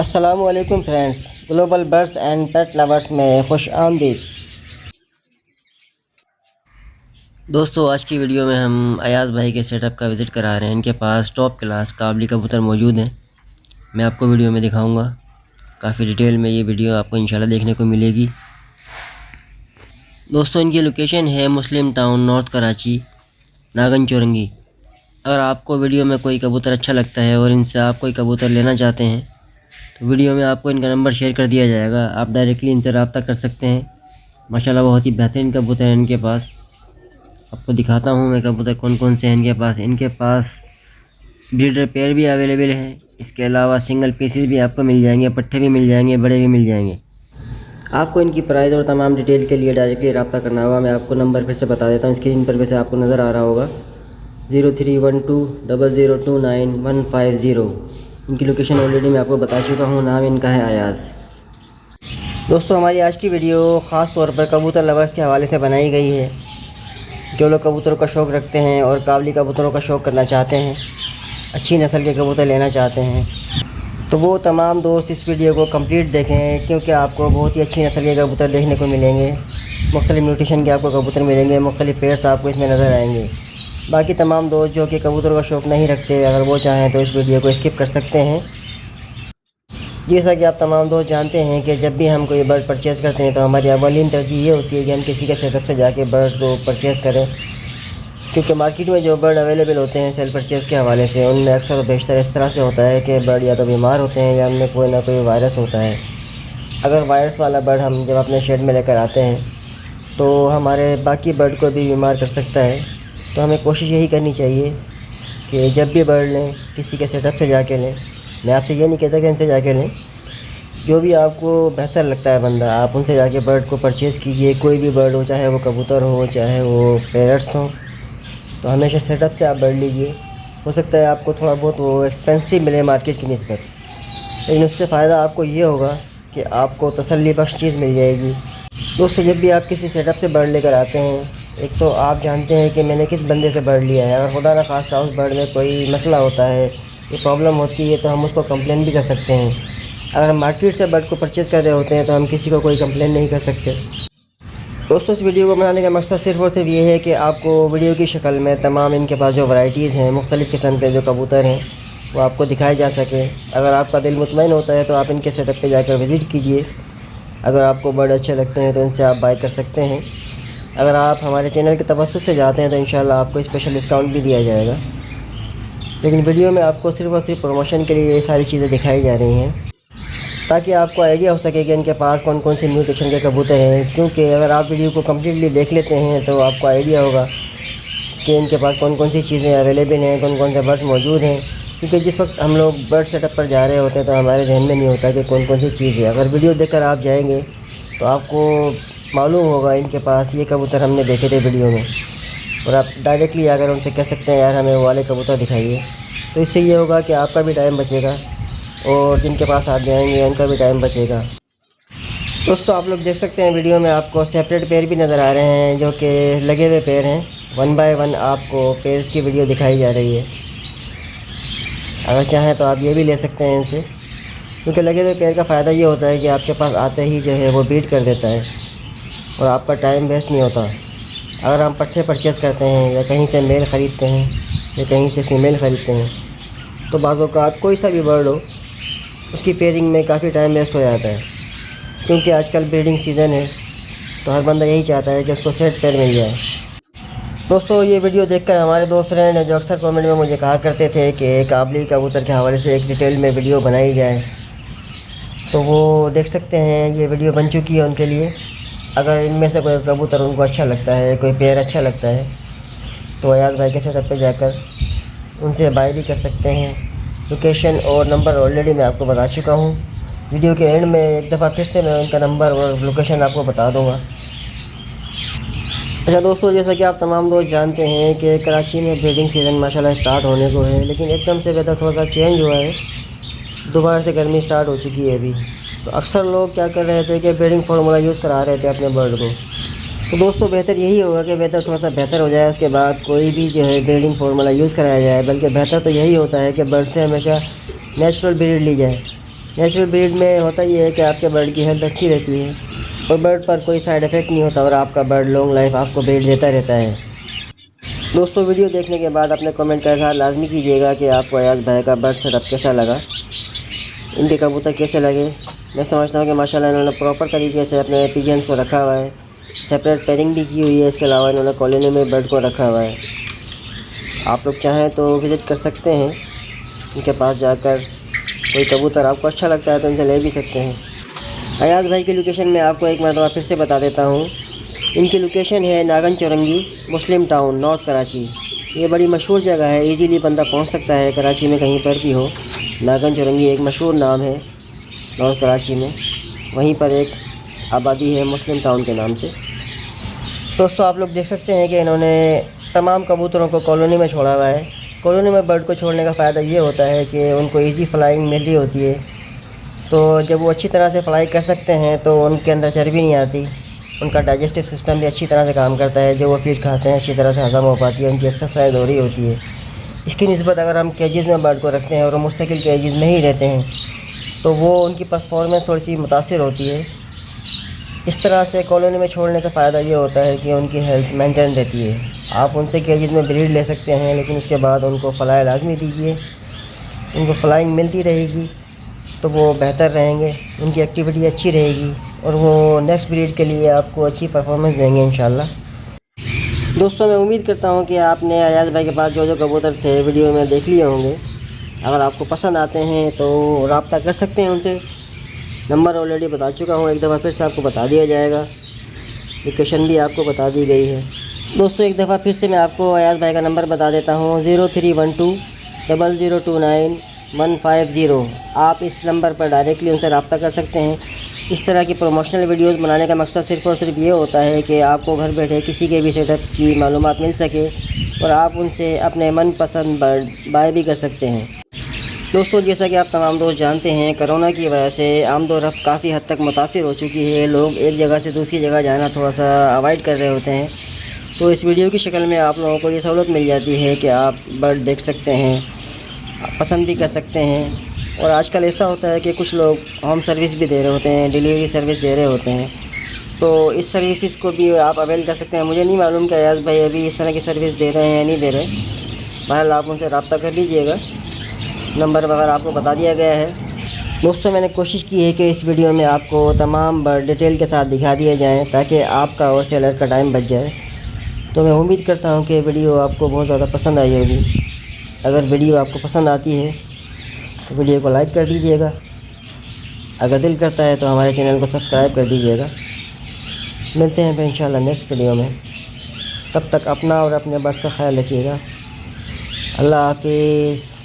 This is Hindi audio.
अस्सलामुअलैकुम friends, global birds and pet lovers में खुश आमदीद। दोस्तों, आज की वीडियो में हम अयाज़ भाई के सेटअप का विज़िट करा रहे हैं। इनके पास टॉप क्लास काबली कबूतर मौजूद हैं। मैं आपको वीडियो में दिखाऊंगा। काफ़ी डिटेल में ये वीडियो आपको इंशाल्लाह देखने को मिलेगी। दोस्तों, इनकी लोकेशन है मुस्लिम टाउन, नॉर्थ कराची, नागन चौरंगी। अगर आपको वीडियो में कोई कबूतर अच्छा लगता है और इनसे आप कोई कबूतर लेना चाहते हैं तो वीडियो में आपको इनका नंबर शेयर कर दिया जाएगा। आप डायरेक्टली इनसे रब्ता कर सकते हैं। माशाल्लाह बहुत ही बेहतरीन कबूतर हैं इनके पास। आपको दिखाता हूँ मैं कबूतर कौन कौन से हैं इनके पास। इनके पास ब्रीडर पेयर भी अवेलेबल हैं। इसके अलावा सिंगल पीसेस भी आपको मिल जाएंगे, पट्टे भी मिल जाएंगे, बड़े भी मिल जाएंगे। आपको इनकी प्राइस और तमाम डिटेल के लिए डायरेक्टली रब्ता करना होगा। मैं आपको नंबर फिर से बता देता हूँ, स्क्रीन पर वैसे आपको नज़र आ रहा होगा 031200295150। इनकी लोकेशन ऑलरेडी मैं आपको बता चुका हूँ। नाम इनका है अयाज़। दोस्तों, हमारी आज की वीडियो ख़ास तौर पर कबूतर लवर्स के हवाले से बनाई गई है। जो लोग कबूतरों का शौक़ रखते हैं और काबली कबूतरों का शौक़ करना चाहते हैं, अच्छी नस्ल के कबूतर लेना चाहते हैं, तो वो तमाम दोस्त इस वीडियो को कंप्लीट देखें, क्योंकि आपको बहुत ही अच्छी नस्ल के कबूतर देखने को मिलेंगे। मुख्तलिफ़ न्यूट्रिशन के आपको कबूतर मिलेंगे, मुख्तलिफ़ पेयर्स आपको इसमें नज़र आएंगे। बाकी तमाम दोस्त जो कि कबूतरों का शौक़ नहीं रखते, अगर वो चाहें तो इस वीडियो को स्किप कर सकते हैं। जैसा कि आप तमाम दोस्त जानते हैं कि जब भी हम कोई बर्ड परचेज़ करते हैं तो हमारी अवलीन तरजीह ये होती है कि हम किसी के सेटअप से जाके बर्ड को परचेज़ करें, क्योंकि मार्केट में जो बर्ड अवेलेबल होते हैं सेल परचेज़ के हवाले से, उनमें अक्सर और बेशतर इस तरह से होता है कि बर्ड या तो बीमार होते हैं या उनमें कोई ना कोई वायरस होता है। अगर वायरस वाला बर्ड हम जब अपने शेड में लेकर आते हैं तो हमारे बाकी बर्ड को भी बीमार कर सकता है। तो हमें कोशिश यही करनी चाहिए कि जब भी बर्ड लें किसी के सेटअप से जाके लें। मैं आपसे ये नहीं कहता कि इनसे जाके लें, जो भी आपको बेहतर लगता है बंदा, आप उनसे जाके बर्ड को परचेज़ कीजिए। कोई भी बर्ड हो, चाहे वो कबूतर हो, चाहे वो पैरट्स हों, तो हमेशा सेटअप से आप बर्ड लीजिए। हो सकता है आपको थोड़ा बहुत वो एक्सपेंसिव मिले मार्केट की निस्बत, लेकिन उससे फ़ायदा आपको ये होगा कि आपको तसल्ली बख्श चीज़ मिल जाएगी। दोस्तों, जब भी आप किसी सेटअप से बर्ड लेकर आते हैं, एक तो आप जानते हैं कि मैंने किस बंदे से बर्ड लिया है। अगर खुदा न खास्ता उस बर्ड में कोई मसला होता है, ये प्रॉब्लम होती है, तो हम उसको कंप्लेन भी कर सकते हैं। अगर हम मार्केट से बर्ड को परचेज़ कर रहे होते हैं तो हम किसी को कोई कंप्लेन नहीं कर सकते। दोस्तों, इस वीडियो को बनाने का मकसद सिर्फ़ और सिर्फ ये है कि आपको वीडियो की शक्ल में तमाम इनके पास जो वैराइटीज़ हैं, मुख्तलिफ़ किस्म के जो कबूतर हैं, वो आपको दिखाए जा सके। अगर आपका दिल मुतमईन होता है तो आप इनके सेटअप पे जाकर विज़िट कीजिए। अगर आपको बर्ड अच्छे लगते हैं तो इनसे आप बाय कर सकते हैं। अगर आप हमारे चैनल के तवस्सुत से जाते हैं तो इंशाल्लाह आपको स्पेशल डिस्काउंट भी दिया जाएगा। लेकिन वीडियो में आपको सिर्फ़ और सिर्फ प्रमोशन के लिए ये सारी चीज़ें दिखाई जा रही हैं, ताकि आपको आइडिया हो सके कि इनके पास कौन कौन सी न्यूट्रिशन के कबूतर हैं। क्योंकि अगर आप वीडियो को कम्प्लीटली देख लेते हैं तो आपको आइडिया होगा कि इनके पास कौन कौन सी चीज़ें अवेलेबल हैं, कौन कौन से बर्ड्स मौजूद हैं। क्योंकि जिस वक्त हम लोग बर्ड सेटअप पर जा रहे होते हैं तो हमारे जहन में नहीं होता कि कौन कौन सी चीज़ है। अगर वीडियो देखकर आप जाएंगे तो आपको मालूम होगा इनके पास ये कबूतर हमने देखे थे वीडियो में, और आप डायरेक्टली अगर उनसे कह सकते हैं यार हमें वो वाले कबूतर दिखाइए। तो इससे ये होगा कि आपका भी टाइम बचेगा और जिनके पास आप जाएंगे उनका भी टाइम बचेगा। दोस्तों, आप लोग देख सकते हैं वीडियो में आपको सेपरेट पेयर भी नज़र आ रहे हैं, जो कि लगे हुए पेयर हैं। 1 बाय 1 आपको पेयर्स की वीडियो दिखाई जा रही है। अगर चाहें तो आप ये भी ले सकते हैं इनसे, क्योंकि लगे हुए पेयर का फ़ायदा ये होता है कि आपके पास आते ही जो है वो ब्रीड कर देता है और आपका टाइम वेस्ट नहीं होता। अगर हम पट्टे परचेज़ करते हैं या कहीं से मेल ख़रीदते हैं या कहीं से फ़ीमेल ख़रीदते हैं तो बाज़ औक़ात कोई सा भी बर्ड हो, उसकी पेयरिंग में काफ़ी टाइम वेस्ट हो जाता है। क्योंकि आजकल ब्रीडिंग सीज़न है तो हर बंदा यही चाहता है कि उसको सेट पेयर मिल जाए। दोस्तों, ये वीडियो देखकर हमारे दो फ्रेंड हैं जो अक्सर कमेंट में मुझे कहा करते थे कि काबली कबूतर के हवाले से एक डिटेल में वीडियो बनाई जाए, तो वो देख सकते हैं ये वीडियो बन चुकी है उनके लिए। अगर इनमें से कोई कबूतर उनको अच्छा लगता है, कोई पेयर अच्छा लगता है, तो अयाज़ भाई के सेटअप पे जाकर उनसे बाय भी कर सकते हैं। लोकेशन और नंबर ऑलरेडी मैं आपको बता चुका हूँ। वीडियो के एंड में एक दफ़ा फिर से मैं उनका नंबर और लोकेशन आपको बता दूँगा। अच्छा दोस्तों, जैसा कि आप तमाम दोस्त जानते हैं कि कराची में ब्रीडिंग सीज़न माशाल्लाह स्टार्ट होने को है, लेकिन एकदम से वेदर थोड़ा सा चेंज हुआ है। दोबारा से गर्मी स्टार्ट हो चुकी है अभी। तो अक्सर लोग क्या कर रहे थे कि ब्रीडिंग फार्मूला यूज़ करा रहे थे अपने बर्ड को। तो दोस्तों, बेहतर यही होगा कि वेदर थोड़ा सा बेहतर हो जाए, उसके बाद कोई भी जो है ब्रीडिंग फार्मूला यूज़ कराया जाए। बल्कि बेहतर तो यही होता है कि बर्ड से हमेशा नेचुरल ब्रीड ली जाए, नेचुरल ब्रीड में होता ये है कि आपके बर्ड की हेल्थ अच्छी रहती है और बर्ड पर कोई साइड इफ़ेक्ट नहीं होता और आपका बर्ड लॉन्ग लाइफ आपको ब्रीड देता रहता है। दोस्तों वीडियो देखने के बाद अपने कमेंट का इज़हार लाजमी कीजिएगा कि आपको अयाज भाई का बर्ड सेटअप कैसा लगा, इनके कबूतर कैसे लगे। मैं समझता हूँ कि माशाल्लाह इन्होंने प्रॉपर तरीके से अपने पिजन्स को रखा हुआ है, सेपरेट पेयरिंग भी की हुई है। इसके अलावा इन्होंने कॉलोनी में बर्ड को रखा हुआ है। आप लोग चाहें तो विज़िट कर सकते हैं इनके पास जाकर। कोई कबूतर आपको अच्छा लगता है तो इनसे ले भी सकते हैं। अयाज भाई की लोकेशन मैं आपको एक मरतबा फिर से बता देता हूँ। इनकी लोकेशन है नागन चौरंगी, मुस्लिम टाउन, नॉर्थ कराची। ये बड़ी मशहूर जगह है, इजीली बंदा पहुँच सकता है कराची में कहीं पर भी हो। नागन चौरंगी एक मशहूर नाम है नॉर्थ कराची में। वहीं पर एक आबादी है मुस्लिम टाउन के नाम से। दोस्तों आप लोग देख सकते हैं कि इन्होंने तमाम कबूतरों को कॉलोनी में छोड़ा हुआ है। कॉलोनी में बर्ड को छोड़ने का फ़ायदा ये होता है कि उनको इजी फ्लाइंग मिल रही होती है, तो जब वो अच्छी तरह से फ्लाई कर सकते हैं तो उनके अंदर चर्बी नहीं आती। उनका डाइजेस्टिव सिस्टम भी अच्छी तरह से काम करता है, जो वो फीड खाते हैं अच्छी तरह से हज़म हो पाती है, उनकी एक्सरसाइज हो रही होती है। इसकी निस्बत अगर हम केजेस में बर्ड को रखते हैं और वो मुस्तकिल केजेस में ही रहते हैं तो वो उनकी परफॉर्मेंस थोड़ी सी मुतासिर होती है। इस तरह से कॉलोनी में छोड़ने का फ़ायदा ये होता है कि उनकी हेल्थ मेंटेन रहती है। आप उनसे केजेस में ब्रीड ले सकते हैं, लेकिन उसके बाद उनको फ्लाई लाजमी दीजिए। उनको फ्लाइंग मिलती रहेगी तो वो बेहतर रहेंगे, उनकी एक्टिविटी अच्छी रहेगी और वो नेक्स्ट ब्रीड के लिए आपको अच्छी परफॉर्मेंस देंगे इंशाल्लाह। दोस्तों मैं उम्मीद करता हूँ कि आपने अयाज भाई के पास जो कबूतर थे वीडियो में देख लिए होंगे। अगर आपको पसंद आते हैं तो रब्ता कर सकते हैं उनसे। नंबर ऑलरेडी बता चुका हूँ, एक दफ़ा फिर से आपको बता दिया जाएगा। लोकेशन भी आपको बता दी गई है। दोस्तों एक दफ़ा फिर से मैं आपको अयाज भाई का नंबर बता देता हूँ, 03120029 आप इस नंबर पर डायरेक्टली उनसे रब्ता कर सकते हैं। इस तरह की प्रमोशनल वीडियोस बनाने का मकसद सिर्फ़ और सिर्फ ये होता है कि आपको घर बैठे किसी के भी सेटअप की मालूमात मिल सके और आप उनसे अपने मनपसंद बर्ड बाय भी कर सकते हैं। दोस्तों जैसा कि आप तमाम दोस्त जानते हैं, कोरोना की वजह से आमदोरफ्त काफ़ी हद तक मुतासिर हो चुकी है। लोग एक जगह से दूसरी जगह जाना थोड़ा सा अवॉइड कर रहे होते हैं, तो इस वीडियो की शक्ल में आप लोगों को ये सहूलत मिल जाती है कि आप बर्ड देख सकते हैं, पसंद भी कर सकते हैं। और आजकल ऐसा होता है कि कुछ लोग होम सर्विस भी दे रहे होते हैं, डिलीवरी सर्विस दे रहे होते हैं, तो इस सर्विसेज को भी आप अवेल कर सकते हैं। मुझे नहीं मालूम कि अयाज भाई अभी इस तरह की सर्विस दे रहे हैं या नहीं दे रहे। बहरहाल आप उनसे रब्ता कर लीजिएगा, नंबर वगैरह आपको बता दिया गया है। दोस्तों मैंने कोशिश की है कि इस वीडियो में आपको तमाम बर्ड डिटेल के साथ दिखा दिए जाएँ ताकि आपका और सेलर का टाइम बच जाए। तो मैं उम्मीद करता हूँ कि वीडियो आपको बहुत ज़्यादा पसंद आई होगी। अगर वीडियो आपको पसंद आती है तो वीडियो को लाइक कर दीजिएगा। अगर दिल करता है तो हमारे चैनल को सब्सक्राइब कर दीजिएगा। मिलते हैं फिर इंशाल्लाह नेक्स्ट वीडियो में। तब तक अपना और अपने बर्ड्स का ख्याल रखिएगा। अल्लाह हाफिज़।